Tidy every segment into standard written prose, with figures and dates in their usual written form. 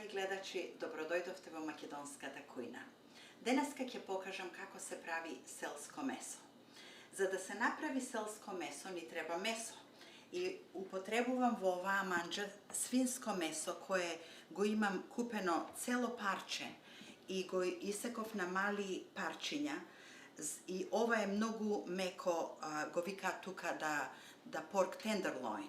драги гледачи, добродојдовте во македонската кујна. Денеска ќе покажам како се прави селско месо. За да се направи селско месо ни треба месо. И употребувам во оваа манџа свинско месо кое го имам купено цело парче и го исеков на мали парчиња. И ова е многу меко, го викаат тука да pork tenderloin.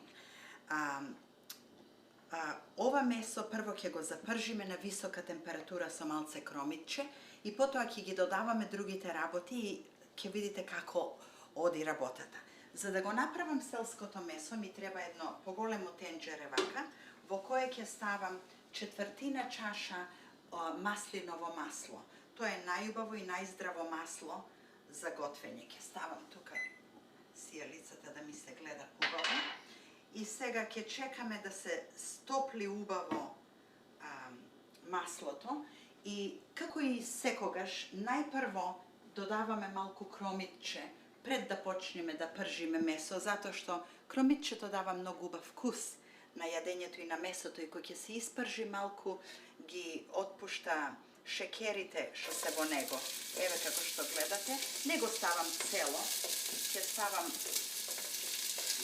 Ова месо прво ќе го запржиме на висока температура со малце кромитче и потоа ќе ги додаваме другите работи и ќе видите како оди работата. За да го направам селското месо ми треба едно поголемо тенџере вака, во кое ќе ставам четвртина чаша маслиново масло. Тоа е најубаво и најздраво масло за готвење. Ќе ставам тука сијалицата да ми се гледа убаво. И сега ќе чекаме да се стопли убаво маслото и како и секогаш најпрво додаваме малку кромитче пред да почнеме да пржиме месо, затоа што кромитчето дава многу убав вкус на јадењето и на месото и кога ќе се испржи малку ги отпушта шекерите што се во него. Еве како што гледате, не го ставам цело, ќе ставам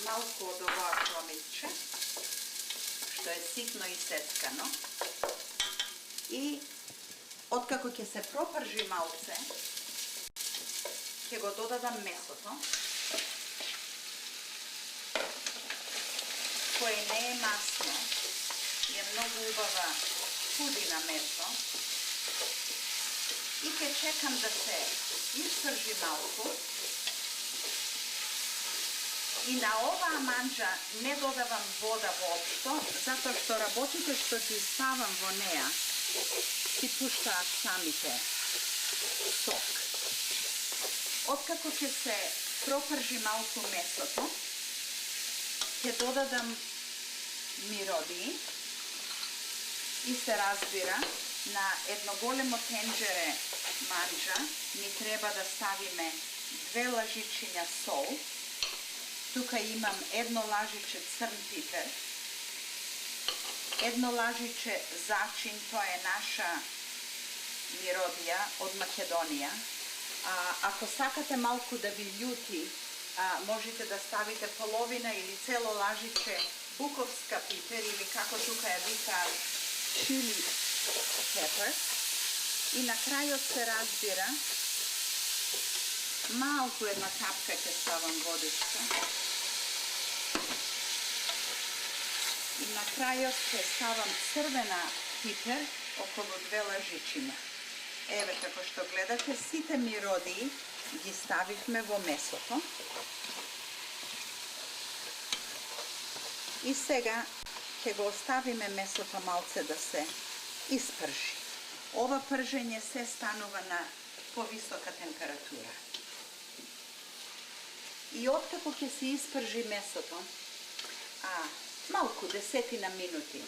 малку од оваа кромитче, што е ситно и сецкано. И откако ќе се пропржи малце, ќе го додадам месото, кое не е масно, е многу убава худина месо. И ќе чекам да се испржи малку. И на оваа манџа не додавам вода воопшто, затоа што работите што ги ставам во неа, си пуштаат самите сок. Откако ќе се пропржи малку месото, ќе додадам миродии и се разбира, на едно големо тенџере манџа ни треба да ставиме 2 лажичиња сол. Тука имам 1 лажиче црн пипер, 1 лажиче зачин, тоа е наша миродија од Македонија. Ако сакате малку да ви љути, можете да ставите половина или цело лажиче буковска пипер или како тука ја викаат чили пепер. И на крајот се разбира малку една капка ќе ставам водичка. И на крајот ќе ставам црвена пипер околу 2 лажичиња. Еве како што гледате, сите миродии ги ставивме во месото. И сега ќе го оставиме месото малце да се испржи. Ова пржење се станува на повисока температура. И откако ќе се испржи месото, малку 10 минути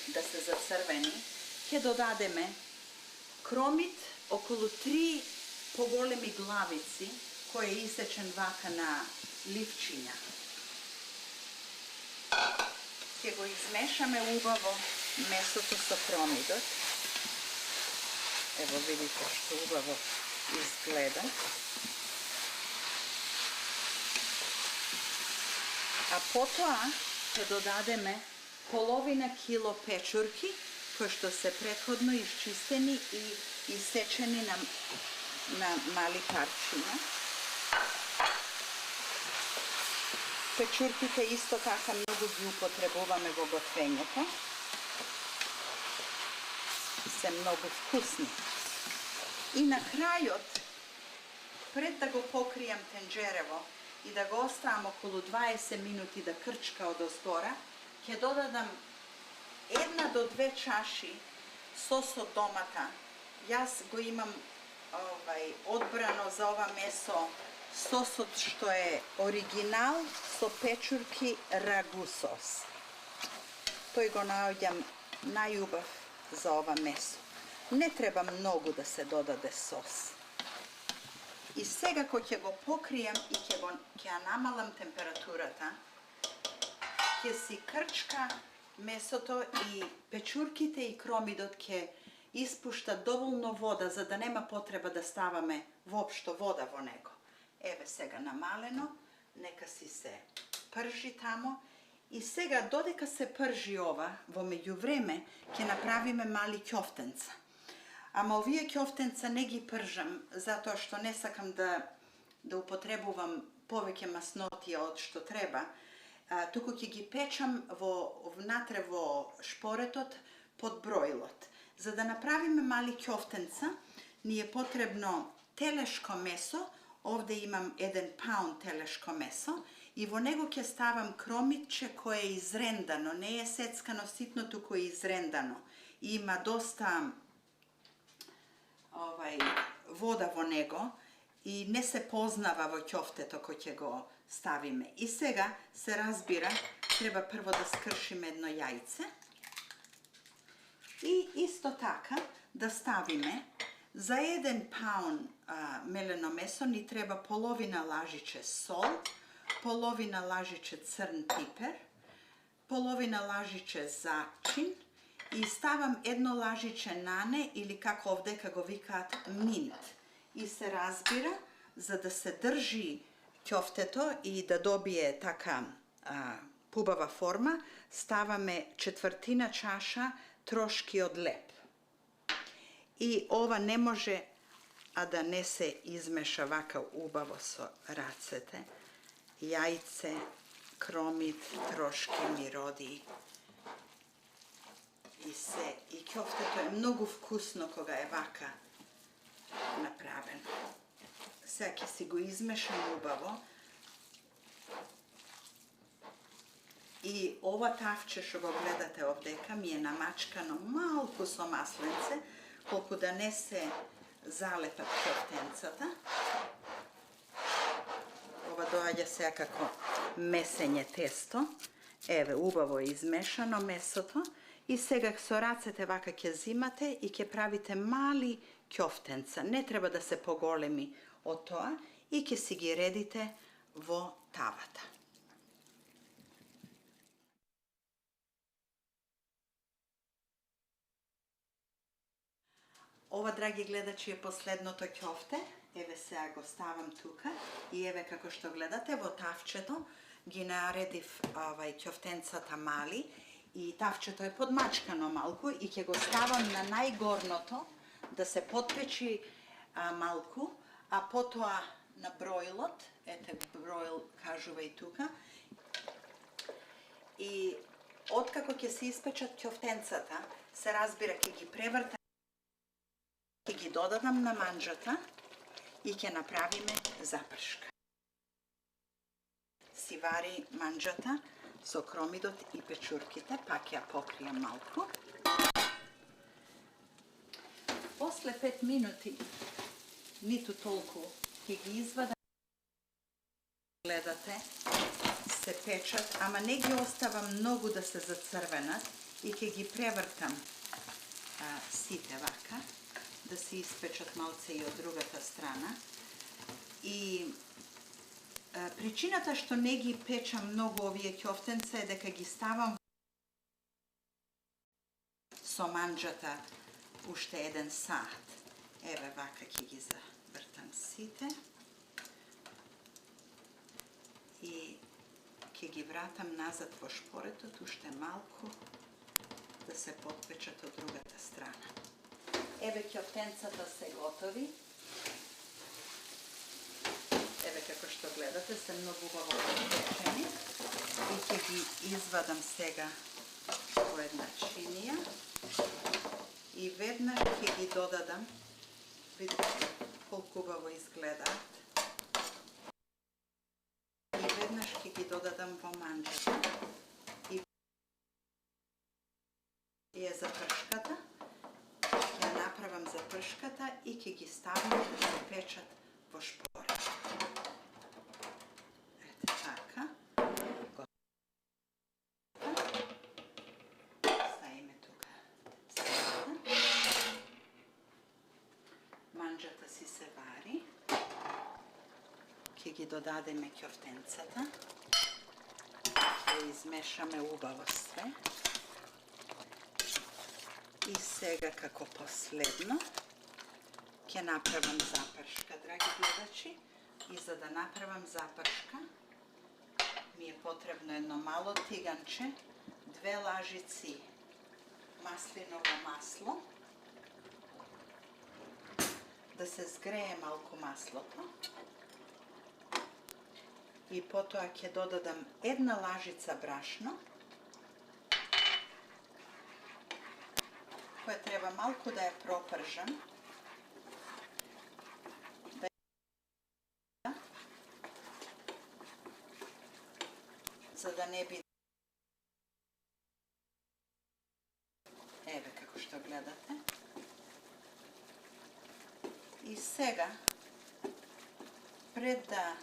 да се зацрвени, ќе додадеме кромит околу 3 поголеми главици, кој е исечен вака на ливчиња. Ќе го измешаме убаво месото со кромидот. Ево видите што убаво изгледа. А потоа ќе додадеме половина кило печурки, кои што се претходно исчистени и исечени на мали парчиња. Печурките исто така многу ги употребуваме во готвењето. Се многу вкусни. И на крајот, пред да го покријам тенџерево и да го оставам околу 20 минути да крчка од озгора, ќе додадам 1 до 2 чаши сос од домата. Јас го имам одбрано за ова месо сосот што е оригинал со печурки рагу сос. Тој го наоѓам најубав за ова месо. Не треба многу да се додаде сос. И сега кога ќе го покријам и ќе ја намалам температурата, ќе си крчка месото и печурките и кромидот ќе испушта доволно вода за да нема потреба да ставаме воопшто вода во него. Еве сега намалено, нека си се пржи тамо. И сега, додека се пржи ова, во меѓувреме ќе направиме мали ќофтенца. Ама овие ќофтенца не ги пржам, затоа што не сакам да употребувам повеќе маснотија од што треба, туку ќе ги печам внатре во шпоретот под броилот. За да направиме мали ќофтенца, ни е потребно телешко месо. Овде имам 1 паунд телешко месо и во него ќе ставам кромитче кое е изрендано, не е сецкано ситно, туку е изрендано. Има доста вода во него и не се познава во ќофтето кој ќе го ставиме. И сега се разбира, треба прво да скршиме едно јајце и исто така да ставиме за 1 паунд мелено месо ни треба половина лажиче сол, половина лажиче црн пипер, половина лажиче зачин и ставам едно лажиче нане или како овдека го викаат минт. И се разбира, за да се држи ќофтето и да добие така пубава форма, ставаме 1/4 чаша трошки од леп. И ова не може да не се измеша вака убаво со рацете. Јајце, кромит, трошки мироди и ќофтето е многу вкусно кога е вака направено. Сега ќе си го измешам убаво. И ова тавче што го гледате овдека ми е намачкано малку со масленце, колку да не се залепат ќофтенцата. Ова доаѓа сега како месење тесто. Еве, убаво е измешано месото. И сега со рацете вака ќе зимате и ќе правите мали ќофтенца. Не треба да се поголеми од тоа и ќе си ги редите во тавата. Ова, драги гледачи, е последното ќофте. Еве сега го ставам тука и еве како што гледате во тавчето ги наредив ќофтенцата мали и тавчето е подмачкано малку и ќе го ставам на најгорното да се потпечи малку, а потоа на броилот, ете броил кажува и тука. И откако ќе се испечат ќофтенцата, се разбира ќе ги превртам, ќе ги додадам на манџата и ќе направиме запршка. Си вари манџата со кромидот и печурките, пак ја покријам малку. После 5 минути, ниту толку, ќе ги извадам. Гледате, се печат, ама не ги оставам многу да се зацрвенат и ќе ги превртам сите вака, да се испечат малце и од другата страна. И причината што не ги печам многу овие ќофтенца е дека ги ставам со манџата уште 1 сат. Еве вака ќе ги завртам сите и ќе ги вратам назад во шпоретот уште малку да се потпечат од другата страна. Еве ќофтенцата се готови. Еве како што гледате, се многу убаво потпечени и ќе ги извадам сега во една чинија и веднаш ќе ги додадам. Видите колку убаво изгледаат. И веднаш ќе ги додадам во манџата и е запршката. Ќе направам запршката и ќе ги ставам да се печат во шпорет. Ете така. Ставиме тука салата. Манџата си се вари. Ќе ги додадеме ќофтенцата. Ќе измешаме убаво све. И сега како последно ќе направам запршка, драги гледачи. И за да направам запршка ми е потребно едно мало тиганче, 2 лажици маслиново масло, да се згрее малку маслото. И потоа ќе додадам 1 лажица брашно, која треба малку да ја пропржам. За да не биде. Еве како што гледате. И сега, пред да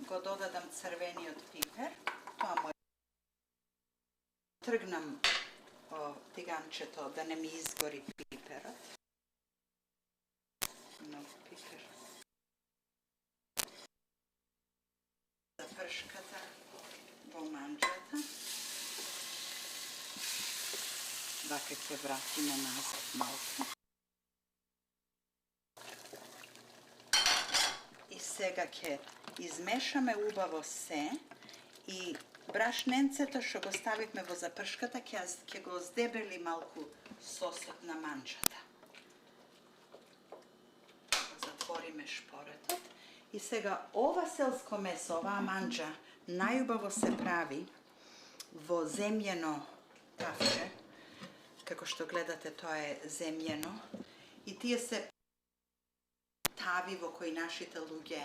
го додадам црвениот пипер, тоа може тргнам тиганчето да не ми изгори пиперот. Многу пипер. Запршката во манџата. Вака ќе вратиме назад малку. И сега ќе измешаме убаво се и брашненцето што го ставивме во запршката ќе го оздебели малку сосот на манџата. Затвориме шпоретот. И сега ова селско месо, оваа манџа, најубаво се прави во земјено тавче. Како што гледате, тоа е земјено. И тие се тави во кои нашите луѓе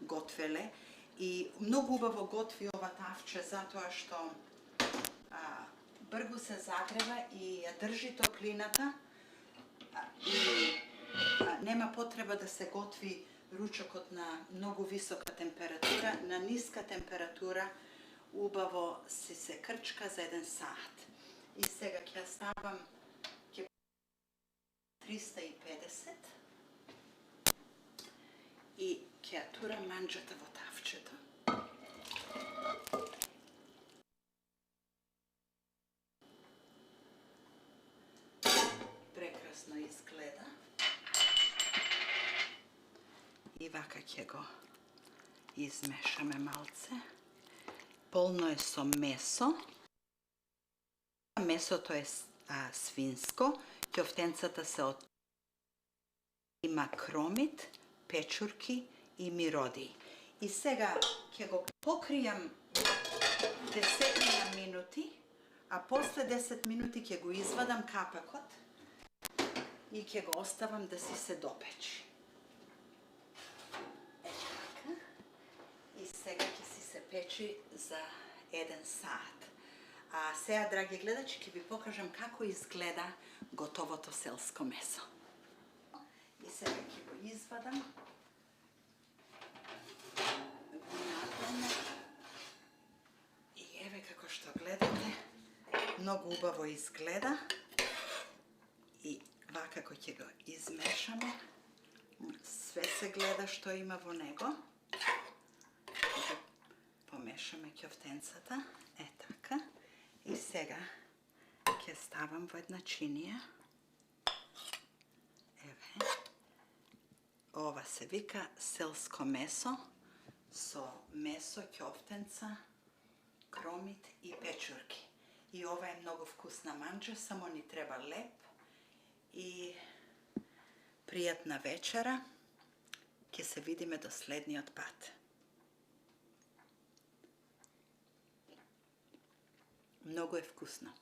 готвеле. И многу убаво готви ова тавче, затоа што бргу се загрева и ја држи топлината. И нема потреба да се готви ручокот на многу висока температура. На ниска температура убаво си се крчка за 1 сат. И сега ќе ставам 350 и ќе ја турам манџата во тавчето. Прекрасно изгледа. И вака ќе го измешаме малце. Полно е со месо. Месото е свинско, ќофтенцата се од има кромит, печурки и мироди. И сега ќе го покријам 10 минути, а после 10 минути ќе го извадам капакот и ќе го оставам да си се допечи. И сега ќе си се печи за 1 сат. А сега, драги гледачи, ќе ви покажам како изгледа готовото селско месо. И сега ќе го извадам. И еве како што гледате, многу убаво изгледа. И вака како ќе го измешаме, све се гледа што има во него. Помешаме ќофтенцата, така. И сега ќе ставам во една чинија. Еве. Ова се вика селско месо со месо, ќофтенца, кромит и печурки. И ова е многу вкусна манџа, само ни треба леп и пријатна вечера. Ќе се видиме до следниот пат. Многу е вкусно.